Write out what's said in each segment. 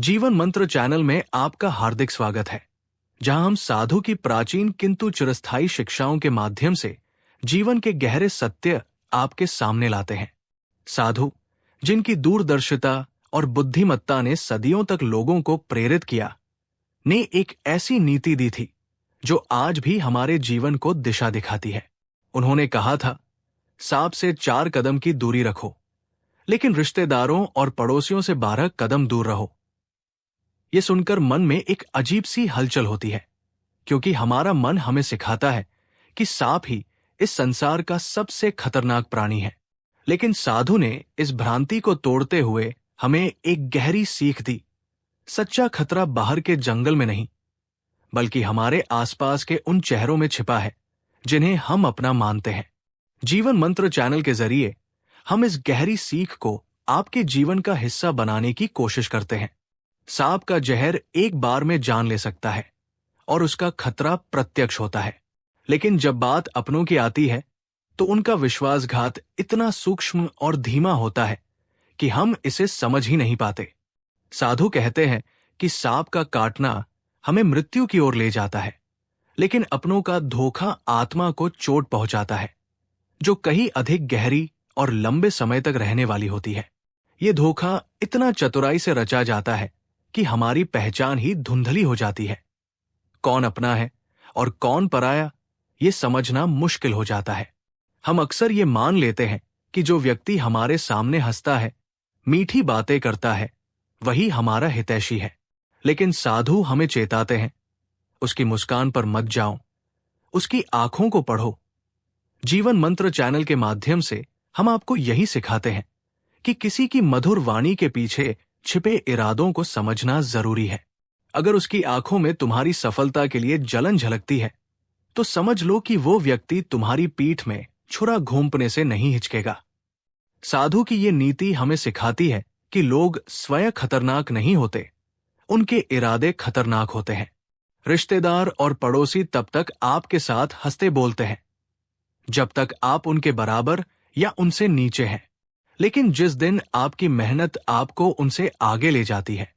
जीवन मंत्र चैनल में आपका हार्दिक स्वागत है, जहां हम साधु की प्राचीन किंतु चिरस्थायी शिक्षाओं के माध्यम से जीवन के गहरे सत्य आपके सामने लाते हैं। साधु, जिनकी दूरदर्शिता और बुद्धिमत्ता ने सदियों तक लोगों को प्रेरित किया, ने एक ऐसी नीति दी थी जो आज भी हमारे जीवन को दिशा दिखाती है। उन्होंने कहा था, सांप से 4 कदम की दूरी रखो, लेकिन रिश्तेदारों और पड़ोसियों से 12 कदम दूर रहो। ये सुनकर मन में एक अजीब सी हलचल होती है, क्योंकि हमारा मन हमें सिखाता है कि सांप ही इस संसार का सबसे खतरनाक प्राणी है। लेकिन साधु ने इस भ्रांति को तोड़ते हुए हमें एक गहरी सीख दी। सच्चा खतरा बाहर के जंगल में नहीं, बल्कि हमारे आसपास के उन चेहरों में छिपा है जिन्हें हम अपना मानते हैं। जीवन मंत्र चैनल के जरिए हम इस गहरी सीख को आपके जीवन का हिस्सा बनाने की कोशिश करते हैं। सांप का जहर एक बार में जान ले सकता है और उसका खतरा प्रत्यक्ष होता है, लेकिन जब बात अपनों की आती है तो उनका विश्वासघात इतना सूक्ष्म और धीमा होता है कि हम इसे समझ ही नहीं पाते। साधु कहते हैं कि सांप का काटना हमें मृत्यु की ओर ले जाता है, लेकिन अपनों का धोखा आत्मा को चोट पहुंचाता है, जो कहीं अधिक गहरी और लंबे समय तक रहने वाली होती है। ये धोखा इतना चतुराई से रचा जाता है कि हमारी पहचान ही धुंधली हो जाती है। कौन अपना है और कौन पराया, ये समझना मुश्किल हो जाता है। हम अक्सर ये मान लेते हैं कि जो व्यक्ति हमारे सामने हंसता है, मीठी बातें करता है, वही हमारा हितैषी है। लेकिन साधु हमें चेताते हैं, उसकी मुस्कान पर मत जाओ, उसकी आंखों को पढ़ो। जीवन मंत्र चैनल के माध्यम से हम आपको यही सिखाते हैं कि किसी की मधुर वाणी के पीछे छिपे इरादों को समझना जरूरी है। अगर उसकी आंखों में तुम्हारी सफलता के लिए जलन झलकती है, तो समझ लो कि वो व्यक्ति तुम्हारी पीठ में छुरा घोंपने से नहीं हिचकेगा। साधु की ये नीति हमें सिखाती है कि लोग स्वयं खतरनाक नहीं होते, उनके इरादे खतरनाक होते हैं। रिश्तेदार और पड़ोसी तब तक आपके साथ हंसते बोलते हैं जब तक आप उनके बराबर या उनसे नीचे हैं, लेकिन जिस दिन आपकी मेहनत आपको उनसे आगे ले जाती है,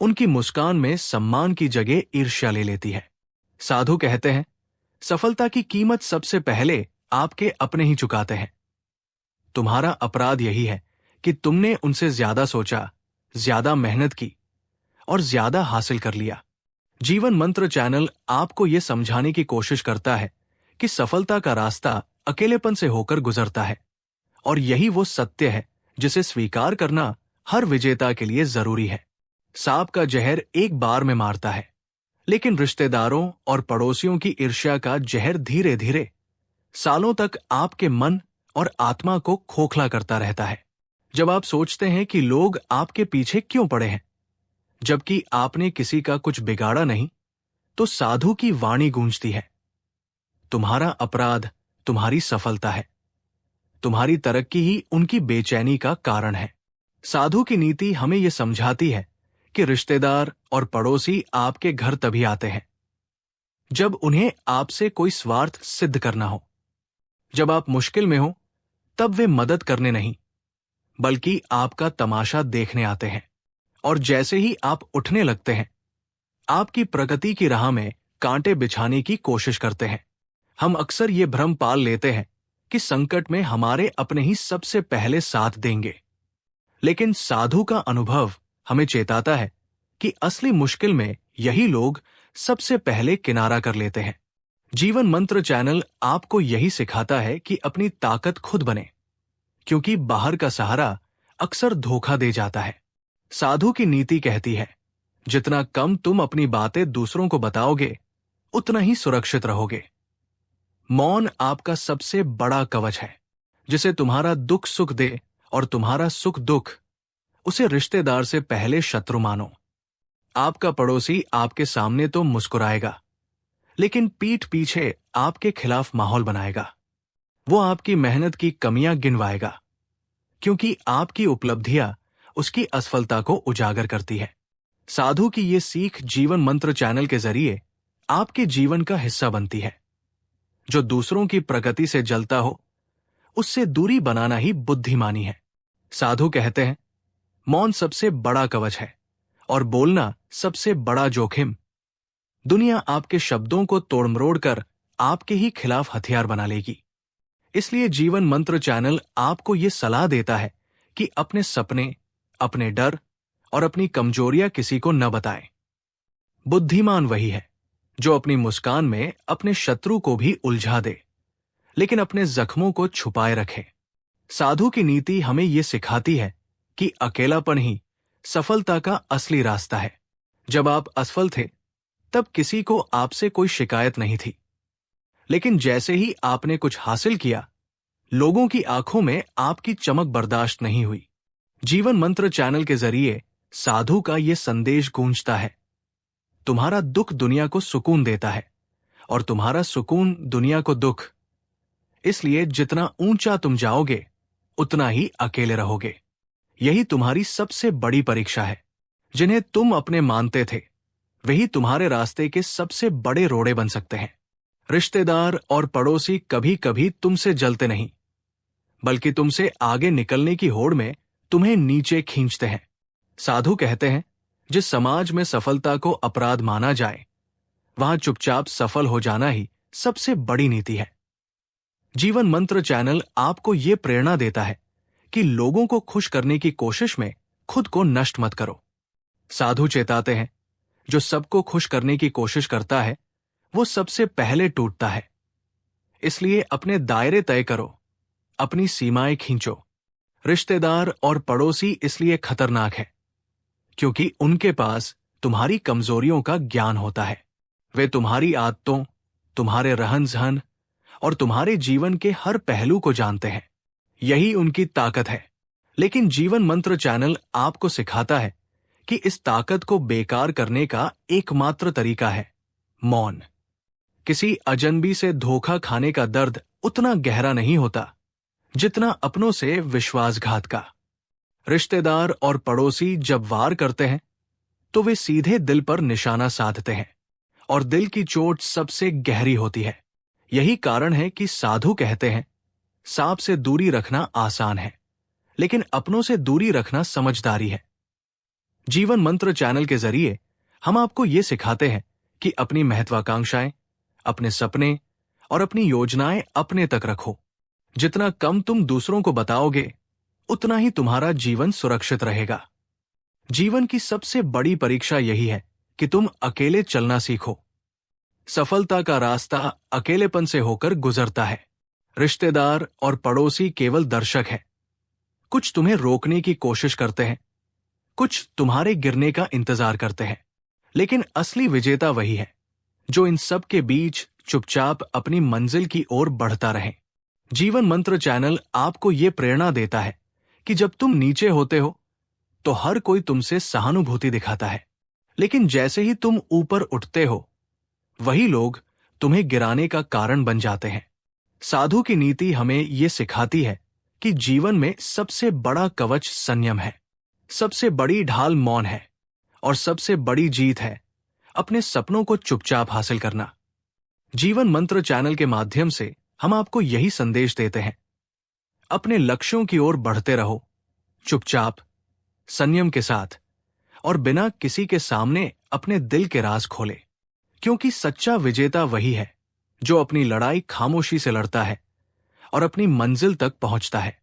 उनकी मुस्कान में सम्मान की जगह ईर्ष्या ले लेती है। साधु कहते हैं, सफलता की कीमत सबसे पहले आपके अपने ही चुकाते हैं। तुम्हारा अपराध यही है कि तुमने उनसे ज्यादा सोचा, ज्यादा मेहनत की और ज्यादा हासिल कर लिया। जीवन मंत्र चैनल आपको यह समझाने की कोशिश करता है कि सफलता का रास्ता अकेलेपन से होकर गुजरता है, और यही वो सत्य है जिसे स्वीकार करना हर विजेता के लिए जरूरी है। सांप का जहर एक बार में मारता है, लेकिन रिश्तेदारों और पड़ोसियों की ईर्ष्या का जहर धीरे धीरे सालों तक आपके मन और आत्मा को खोखला करता रहता है। जब आप सोचते हैं कि लोग आपके पीछे क्यों पड़े हैं, जबकि आपने किसी का कुछ बिगाड़ा नहीं, तो साधु की वाणी गूंजती है, तुम्हारा अपराध तुम्हारी सफलता है, तुम्हारी तरक्की ही उनकी बेचैनी का कारण है। साधु की नीति हमें यह समझाती है कि रिश्तेदार और पड़ोसी आपके घर तभी आते हैं जब उन्हें आपसे कोई स्वार्थ सिद्ध करना हो। जब आप मुश्किल में हो, तब वे मदद करने नहीं, बल्कि आपका तमाशा देखने आते हैं। और जैसे ही आप उठने लगते हैं, आपकी प्रगति की राह में कांटे बिछाने की कोशिश करते हैं। हम अक्सर ये भ्रम पाल लेते हैं कि संकट में हमारे अपने ही सबसे पहले साथ देंगे, लेकिन साधु का अनुभव हमें चेताता है कि असली मुश्किल में यही लोग सबसे पहले किनारा कर लेते हैं। जीवन मंत्र चैनल आपको यही सिखाता है कि अपनी ताकत खुद बने, क्योंकि बाहर का सहारा अक्सर धोखा दे जाता है। साधु की नीति कहती है, जितना कम तुम अपनी बातें दूसरों को बताओगे, उतना ही सुरक्षित रहोगे। मौन आपका सबसे बड़ा कवच है। जिसे तुम्हारा दुख सुख दे और तुम्हारा सुख दुख, उसे रिश्तेदार से पहले शत्रु मानो। आपका पड़ोसी आपके सामने तो मुस्कुराएगा, लेकिन पीठ पीछे आपके खिलाफ माहौल बनाएगा। वो आपकी मेहनत की कमियां गिनवाएगा, क्योंकि आपकी उपलब्धियां उसकी असफलता को उजागर करती है। साधु की ये सीख जीवन मंत्र चैनल के जरिए आपके जीवन का हिस्सा बनती है। जो दूसरों की प्रगति से जलता हो, उससे दूरी बनाना ही बुद्धिमानी है। साधु कहते हैं, मौन सबसे बड़ा कवच है और बोलना सबसे बड़ा जोखिम। दुनिया आपके शब्दों को तोड़-मरोड़ कर आपके ही खिलाफ हथियार बना लेगी। इसलिए जीवन मंत्र चैनल आपको ये सलाह देता है कि अपने सपने, अपने डर और अपनी कमजोरियां किसी को न बताएं। बुद्धिमान वही है जो अपनी मुस्कान में अपने शत्रु को भी उलझा दे, लेकिन अपने जख्मों को छुपाए रखे। साधु की नीति हमें ये सिखाती है कि अकेलापन ही सफलता का असली रास्ता है। जब आप असफल थे, तब किसी को आपसे कोई शिकायत नहीं थी, लेकिन जैसे ही आपने कुछ हासिल किया, लोगों की आंखों में आपकी चमक बर्दाश्त नहीं हुई। जीवन मंत्र चैनल के जरिए साधु का यह संदेश गूंजता है, तुम्हारा दुख दुनिया को सुकून देता है और तुम्हारा सुकून दुनिया को दुख। इसलिए जितना ऊंचा तुम जाओगे, उतना ही अकेले रहोगे। यही तुम्हारी सबसे बड़ी परीक्षा है। जिन्हें तुम अपने मानते थे, वही तुम्हारे रास्ते के सबसे बड़े रोड़े बन सकते हैं। रिश्तेदार और पड़ोसी कभी कभी तुमसे जलते नहीं, बल्कि तुमसे आगे निकलने की होड़ में तुम्हें नीचे खींचते हैं। साधु कहते हैं, जिस समाज में सफलता को अपराध माना जाए, वहां चुपचाप सफल हो जाना ही सबसे बड़ी नीति है। जीवन मंत्र चैनल आपको यह प्रेरणा देता है कि लोगों को खुश करने की कोशिश में खुद को नष्ट मत करो। साधु चेताते हैं, जो सबको खुश करने की कोशिश करता है, वो सबसे पहले टूटता है। इसलिए अपने दायरे तय करो, अपनी सीमाएं खींचो। रिश्तेदार और पड़ोसी इसलिए खतरनाक है क्योंकि उनके पास तुम्हारी कमजोरियों का ज्ञान होता है। वे तुम्हारी आदतों, तुम्हारे रहन-सहन और तुम्हारे जीवन के हर पहलू को जानते हैं। यही उनकी ताकत है। लेकिन जीवन मंत्र चैनल आपको सिखाता है कि इस ताकत को बेकार करने का एकमात्र तरीका है मौन। किसी अजनबी से धोखा खाने का दर्द उतना गहरा नहीं होता जितना अपनों से विश्वासघात का। रिश्तेदार और पड़ोसी जब वार करते हैं, तो वे सीधे दिल पर निशाना साधते हैं और दिल की चोट सबसे गहरी होती है। यही कारण है कि साधु कहते हैं, सांप से दूरी रखना आसान है, लेकिन अपनों से दूरी रखना समझदारी है। जीवन मंत्र चैनल के जरिए हम आपको ये सिखाते हैं कि अपनी महत्वाकांक्षाएं, अपने सपने और अपनी योजनाएं अपने तक रखो। जितना कम तुम दूसरों को बताओगे, उतना ही तुम्हारा जीवन सुरक्षित रहेगा। जीवन की सबसे बड़ी परीक्षा यही है कि तुम अकेले चलना सीखो। सफलता का रास्ता अकेलेपन से होकर गुजरता है। रिश्तेदार और पड़ोसी केवल दर्शक हैं। कुछ तुम्हें रोकने की कोशिश करते हैं, कुछ तुम्हारे गिरने का इंतजार करते हैं, लेकिन असली विजेता वही है जो इन सब के बीच चुपचाप अपनी मंजिल की ओर बढ़ता रहे। जीवन मंत्र चैनल आपको ये प्रेरणा देता है कि जब तुम नीचे होते हो, तो हर कोई तुमसे सहानुभूति दिखाता है, लेकिन जैसे ही तुम ऊपर उठते हो, वही लोग तुम्हें गिराने का कारण बन जाते हैं। साधु की नीति हमें ये सिखाती है कि जीवन में सबसे बड़ा कवच संयम है, सबसे बड़ी ढाल मौन है और सबसे बड़ी जीत है अपने सपनों को चुपचाप हासिल करना। जीवन मंत्र चैनल के माध्यम से हम आपको यही संदेश देते हैं, अपने लक्ष्यों की ओर बढ़ते रहो, चुपचाप, संयम के साथ और बिना किसी के सामने अपने दिल के राज खोले, क्योंकि सच्चा विजेता वही है जो अपनी लड़ाई खामोशी से लड़ता है और अपनी मंजिल तक पहुंचता है।